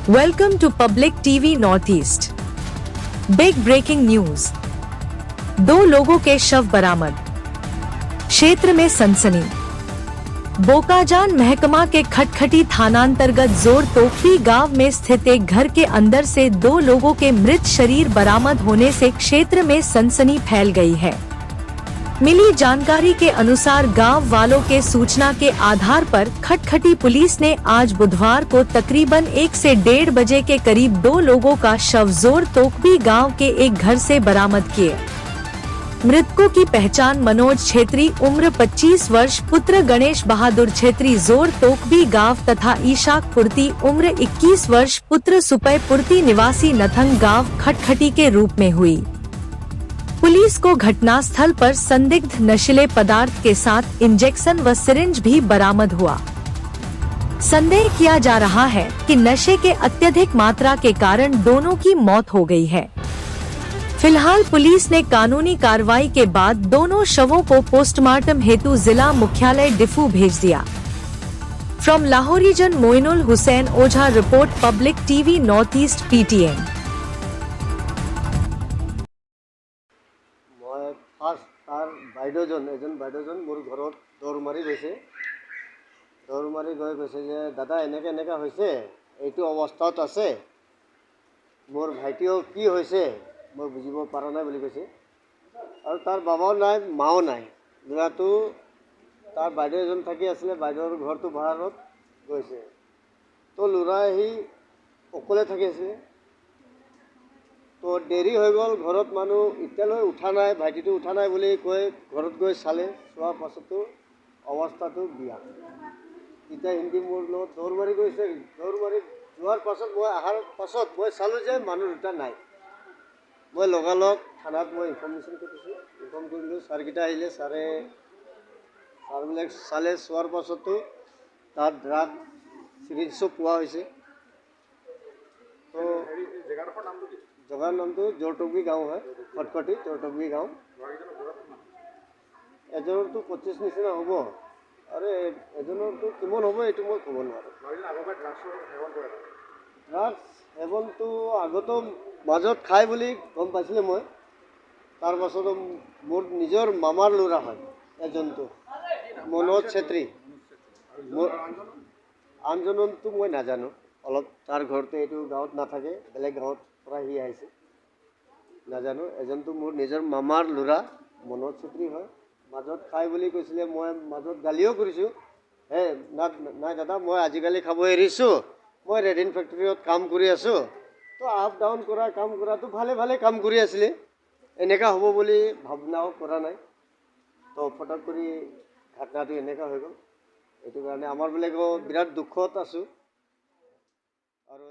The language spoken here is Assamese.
Welcome to Public TV Northeast. Big breaking news. 2 लोगों के शव बरामद। क्षेत्र में सनसनी। बोकाजान महकमा के खटखटी थानांतर्गत जोर तोकवी गांव में स्थित एक घर के अंदर से 2 लोगों के मृत शरीर बरामद होने से क्षेत्र में सनसनी फैल गई है। मिली जानकारी के अनुसार गांव वालों के सूचना के आधार पर खटखटी पुलिस ने आज बुधवार को तकरीबन 1 से 1:30 बजे के करीब 2 लोगों का शव जोर तोकवी गांव के एक घर से बरामद किए। मृतकों की पहचान मनोज छेत्री उम्र 25 वर्ष पुत्र गणेश बहादुर छेत्री जोर तोकवी गांव तथा ईशाक पुर्ती उम्र 21 वर्ष पुत्र सुपय पुर्ती निवासी नथंग गांव खटखटी के रूप में हुई। पुलिस को घटनास्थल पर संदिग्ध नशीले पदार्थ के साथ इंजेक्शन व सिरिंज भी बरामद हुआ। संदेह किया जा रहा है कि नशे के अत्यधिक मात्रा के कारण दोनों की मौत हो गई है। फिलहाल पुलिस ने कानूनी कार्रवाई के बाद दोनों शवों को पोस्टमार्टम हेतु जिला मुख्यालय डिफू भेज दिया। From Lahore region Moinul Hussain Ojha report public TV north east PTN। তাৰ এজন বাইদেউজন মোৰ ঘৰত দৌৰ মাৰি গৈছে যে দাদা এনেকৈ হৈছে, এইটো অৱস্থাত আছে, মোৰ ভাইটিও কি হৈছে মই বুজিব পৰা নাই বুলি কৈছে। আৰু তাৰ বাবাও নাই মাও নাই, ল'ৰাটো তাৰ বাইদেউ এজন থাকি আছিলে, বাইদেউৰ ঘৰটো ভাড়াত গৈছে, তো ল'ৰা আহি অকলে থাকি আছিলে। তো দেৰি হৈ গ'ল, ঘৰত মানুহ এতিয়ালৈ উঠা নাই, ভাইটিটো উঠা নাই বুলি কৈ ঘৰত গৈ চালে, চোৱাৰ পাছতো অৱস্থাটো বিয়া। এতিয়া হিন্দী মোৰ লগত দৌৰ মাৰি গৈছে, দৌৰ মাৰি যোৱাৰ পাছত মই অহাৰ পাছত মই চালোঁ যে মানুহ দুটা নাই। মই লগালগ থানাত মই ইনফৰ্মেশ্যন কৰিছোঁ, ইনফৰ্ম কৰিলোঁ, ছাৰকেইটা আহিলে, ছাৰবিলাক চালে, চোৱাৰ পাছতো তাত ড্ৰাগ চিৰিঞ্জো পোৱা হৈছে। তো জগাৰ নামটো জোৰটকবি গাঁও হয়, খটখটি জোৰটকবি গাঁও। এজনৰতো 25 নিচিনা হ'ব আৰু এজনৰতো কিমান হ'ব এইটো মই ক'ব নোৱাৰোঁ। ড্ৰাগছ সেৱনটো আগতো মাজত খাই বুলি গম পাইছিলোঁ মই। তাৰ পাছতো মোৰ নিজৰ মামাৰ ল'ৰা হয় এজনটো, মনোজ চেত্ৰী। মোৰ আনজনতো মই নাজানো, অলপ তাৰ ঘৰটো এইটো গাঁৱত নাথাকে, বেলেগ গাঁৱত পৰা সি আহিছে, নাজানো। এজনটো মোৰ নিজৰ মামাৰ ল'ৰা মনোজ চেত্ৰী হয়। মাজত খাই বুলি কৈছিলে, মই মাজত গালিও কৰিছোঁ, নাই দাদা মই আজিকালি খাব এৰিছোঁ, মই ৰেডিন ফেক্টৰীত কাম কৰি আছোঁ। তো আপ ডাউন কৰা কাম কৰাটো ভালে কাম কৰি আছিলে, এনেকুৱা হ'ব বুলি ভাৱনাও কৰা নাই। তো ফটক কৰি ঘটনাটো এনেকুৱা হৈ গ'ল। এইটো কাৰণে আমাৰ বিলাকেও বিৰাট দুখত আছোঁ। আৰু